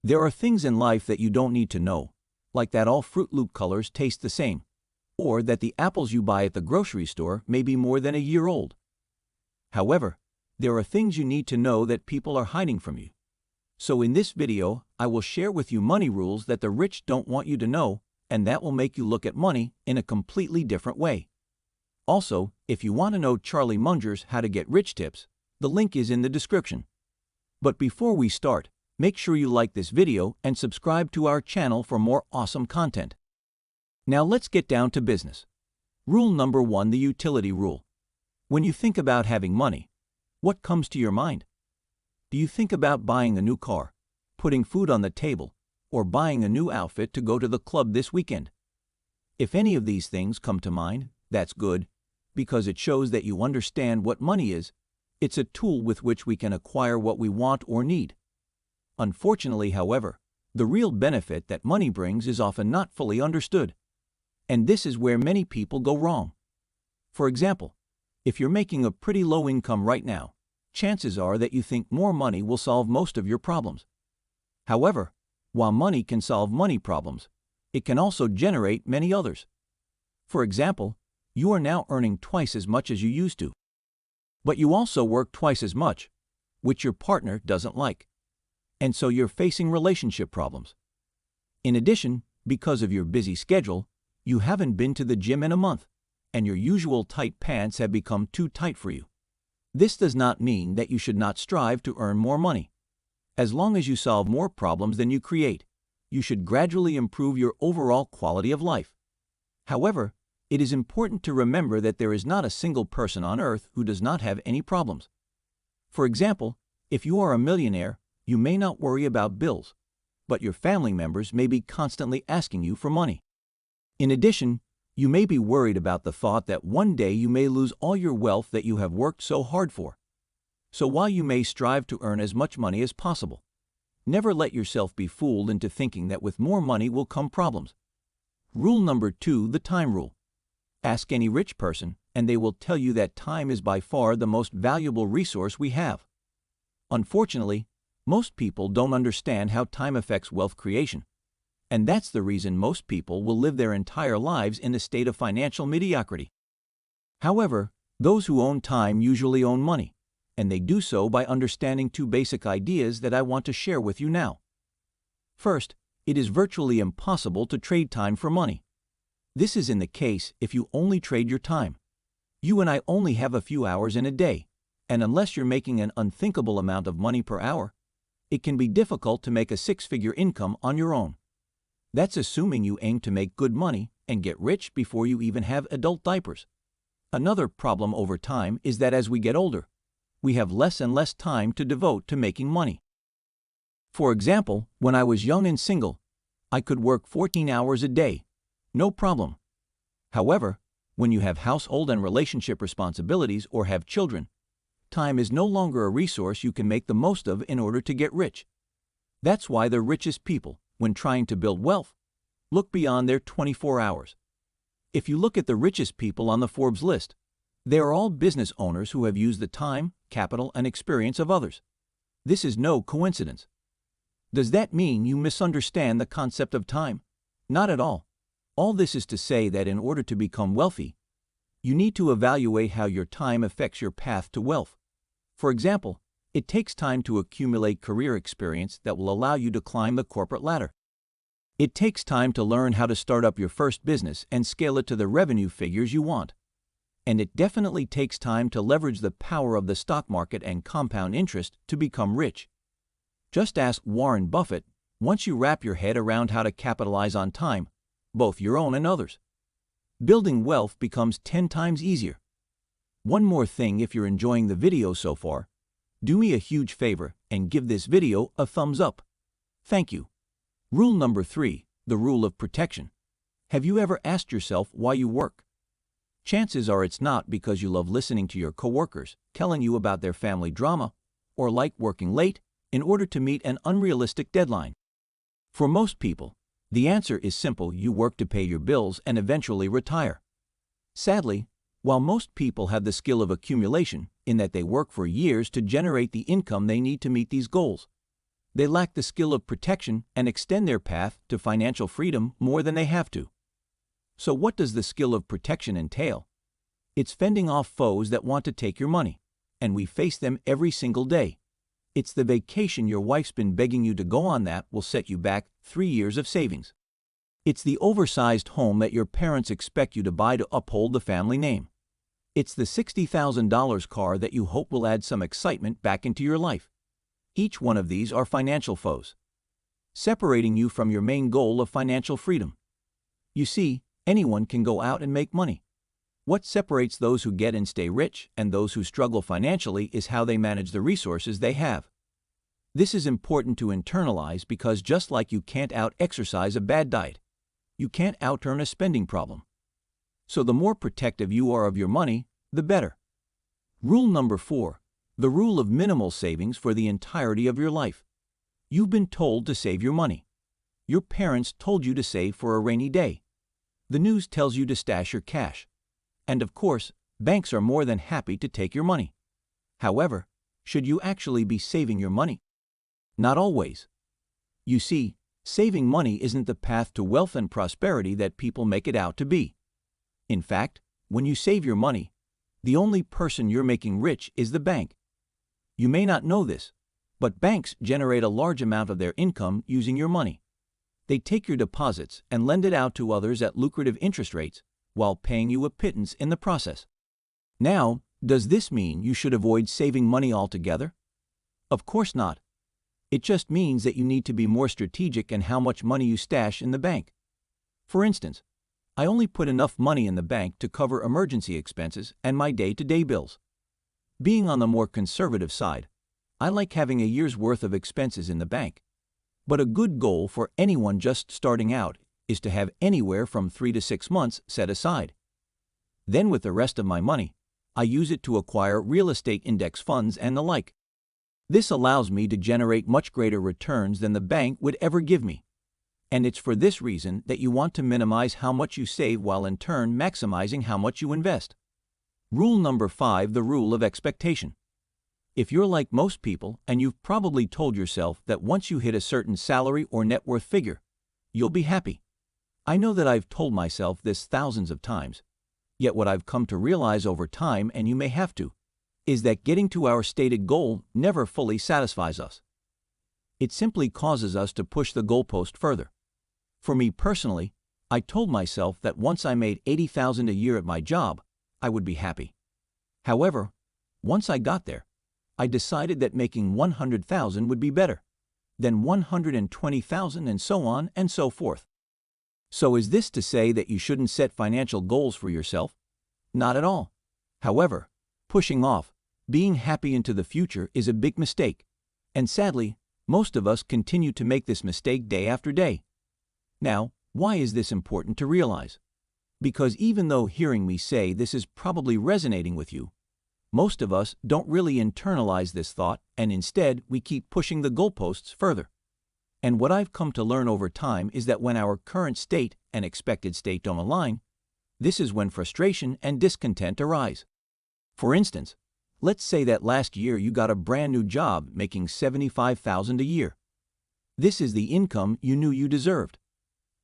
There are things in life that you don't need to know, like that all Fruit Loop colors taste the same, or that the apples you buy at the grocery store may be more than a year old. However, there are things you need to know that people are hiding from you. So in this video, I will share with you money rules that the rich don't want you to know, and that will make you look at money in a completely different way. Also, if you want to know Charlie Munger's How to Get Rich tips, the link is in the description. But before we start, make sure you like this video and subscribe to our channel for more awesome content. Now let's get down to business. Rule number 1, the utility rule. When you think about having money, what comes to your mind? Do you think about buying a new car, putting food on the table, or buying a new outfit to go to the club this weekend? If any of these things come to mind, that's good, because it shows that you understand what money is. It's a tool with which we can acquire what we want or need. Unfortunately, however, the real benefit that money brings is often not fully understood. And this is where many people go wrong. For example, if you're making a pretty low income right now, chances are that you think more money will solve most of your problems. However, while money can solve money problems, it can also generate many others. For example, you are now earning twice as much as you used to. But you also work twice as much, which your partner doesn't like. And so you're facing relationship problems. In addition, because of your busy schedule, you haven't been to the gym in a month, and your usual tight pants have become too tight for you. This does not mean that you should not strive to earn more money. As long as you solve more problems than you create, you should gradually improve your overall quality of life. However, it is important to remember that there is not a single person on earth who does not have any problems. For example, if you are a millionaire, you may not worry about bills, but your family members may be constantly asking you for money. In addition, you may be worried about the thought that one day you may lose all your wealth that you have worked so hard for. So while you may strive to earn as much money as possible, never let yourself be fooled into thinking that with more money will come problems. Rule number 2, the time rule. Ask any rich person, and they will tell you that time is by far the most valuable resource we have. Unfortunately, most people don't understand how time affects wealth creation. And that's the reason most people will live their entire lives in a state of financial mediocrity. However, those who own time usually own money, and they do so by understanding 2 basic ideas that I want to share with you now. First, it is virtually impossible to trade time for money. This is in the case if you only trade your time. You and I only have a few hours in a day, and unless you're making an unthinkable amount of money per hour, it can be difficult to make a 6-figure income on your own. That's assuming you aim to make good money and get rich before you even have adult diapers. Another problem over time is that as we get older, we have less and less time to devote to making money. For example, when I was young and single, I could work 14 hours a day, no problem. However, when you have household and relationship responsibilities or have children, time is no longer a resource you can make the most of in order to get rich. That's why the richest people, when trying to build wealth, look beyond their 24 hours. If you look at the richest people on the Forbes list, they are all business owners who have used the time, capital, and experience of others. This is no coincidence. Does that mean you misunderstand the concept of time? Not at all. All this is to say that in order to become wealthy, you need to evaluate how your time affects your path to wealth. For example, it takes time to accumulate career experience that will allow you to climb the corporate ladder. It takes time to learn how to start up your first business and scale it to the revenue figures you want. And it definitely takes time to leverage the power of the stock market and compound interest to become rich. Just ask Warren Buffett once you wrap your head around how to capitalize on time, both your own and others. Building wealth becomes 10 times easier. One more thing, if you're enjoying the video so far, do me a huge favor and give this video a thumbs up. Thank you. Rule number 3, the rule of protection. Have you ever asked yourself why you work? Chances are it's not because you love listening to your coworkers telling you about their family drama or like working late in order to meet an unrealistic deadline. For most people, the answer is simple: you work to pay your bills and eventually retire. Sadly, while most people have the skill of accumulation in that they work for years to generate the income they need to meet these goals, They lack the skill of protection and extend their path to financial freedom more than they have to. So what does the skill of protection entail? It's fending off foes that want to take your money, and we face them every single day. It's the vacation your wife's been begging you to go on that will set you back 3 years of savings. It's the oversized home that your parents expect you to buy to uphold the family name. It's the $60,000 car that you hope will add some excitement back into your life. Each one of these are financial foes, separating you from your main goal of financial freedom. You see, anyone can go out and make money. What separates those who get and stay rich and those who struggle financially is how they manage the resources they have. This is important to internalize because just like you can't out-exercise a bad diet, you can't out-earn a spending problem. So the more protective you are of your money, the better. Rule number 4, the rule of minimal savings for the entirety of your life. You've been told to save your money. Your parents told you to save for a rainy day. The news tells you to stash your cash. And of course, banks are more than happy to take your money. However, should you actually be saving your money? Not always. You see, saving money isn't the path to wealth and prosperity that people make it out to be. In fact, when you save your money, the only person you're making rich is the bank. You may not know this, but banks generate a large amount of their income using your money. They take your deposits and lend it out to others at lucrative interest rates, while paying you a pittance in the process. Now, does this mean you should avoid saving money altogether? Of course not. It just means that you need to be more strategic in how much money you stash in the bank. For instance, I only put enough money in the bank to cover emergency expenses and my day-to-day bills. Being on the more conservative side, I like having a year's worth of expenses in the bank. But a good goal for anyone just starting out is to have anywhere from 3 to 6 months set aside. Then with the rest of my money, I use it to acquire real estate index funds and the like. This allows me to generate much greater returns than the bank would ever give me. And it's for this reason that you want to minimize how much you save while in turn maximizing how much you invest. Rule number 5, the rule of expectation. If you're like most people and you've probably told yourself that once you hit a certain salary or net worth figure, you'll be happy. I know that I've told myself this thousands of times, yet what I've come to realize over time, and you may have to, is that getting to our stated goal never fully satisfies us. It simply causes us to push the goalpost further. For me personally, I told myself that once I made $80,000 a year at my job, I would be happy. However, once I got there, I decided that making $100,000 would be better, then $120,000, and so on and so forth. So is this to say that you shouldn't set financial goals for yourself? Not at all. However, pushing off, being happy into the future is a big mistake, and sadly, most of us continue to make this mistake day after day. Now, why is this important to realize? Because even though hearing me say this is probably resonating with you, most of us don't really internalize this thought, and instead we keep pushing the goalposts further. And what I've come to learn over time is that when our current state and expected state don't align, this is when frustration and discontent arise. For instance, let's say that last year you got a brand new job making $75,000 a year. This is the income you knew you deserved.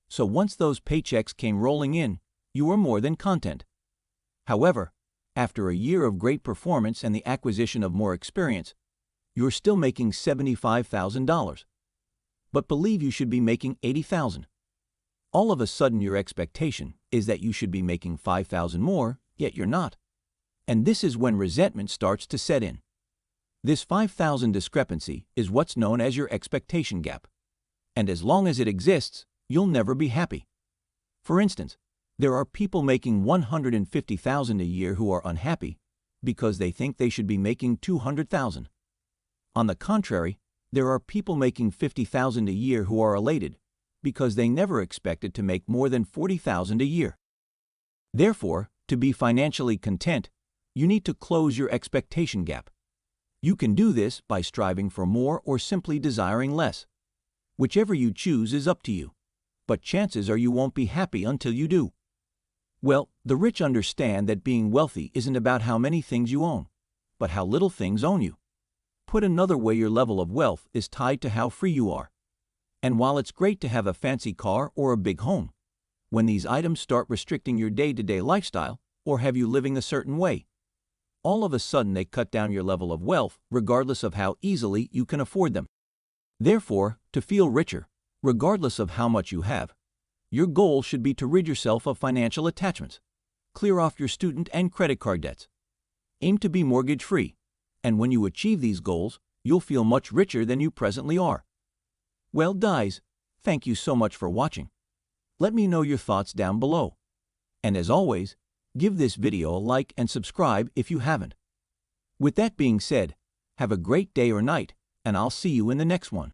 So once those paychecks came rolling in, you were more than content. However, after a year of great performance and the acquisition of more experience, you're still making $75,000. But believe you should be making $80,000. All of a sudden your expectation is that you should be making $5,000 more, yet you're not. And this is when resentment starts to set in. This $5,000 discrepancy is what's known as your expectation gap. And as long as it exists, you'll never be happy. For instance, there are people making $150,000 a year who are unhappy because they think they should be making $200,000. On the contrary, there are people making $50,000 a year who are elated because they never expected to make more than $40,000 a year. Therefore, to be financially content, you need to close your expectation gap. You can do this by striving for more or simply desiring less. Whichever you choose is up to you, but chances are you won't be happy until you do. Well, the rich understand that being wealthy isn't about how many things you own, but how little things own you. Put another way, your level of wealth is tied to how free you are. And while it's great to have a fancy car or a big home, when these items start restricting your day-to-day lifestyle or have you living a certain way, all of a sudden they cut down your level of wealth regardless of how easily you can afford them. Therefore, to feel richer, regardless of how much you have, your goal should be to rid yourself of financial attachments, clear off your student and credit card debts, aim to be mortgage-free, and when you achieve these goals, you'll feel much richer than you presently are. Well, guys, thank you so much for watching. Let me know your thoughts down below. And as always, give this video a like and subscribe if you haven't. With that being said, have a great day or night, and I'll see you in the next one.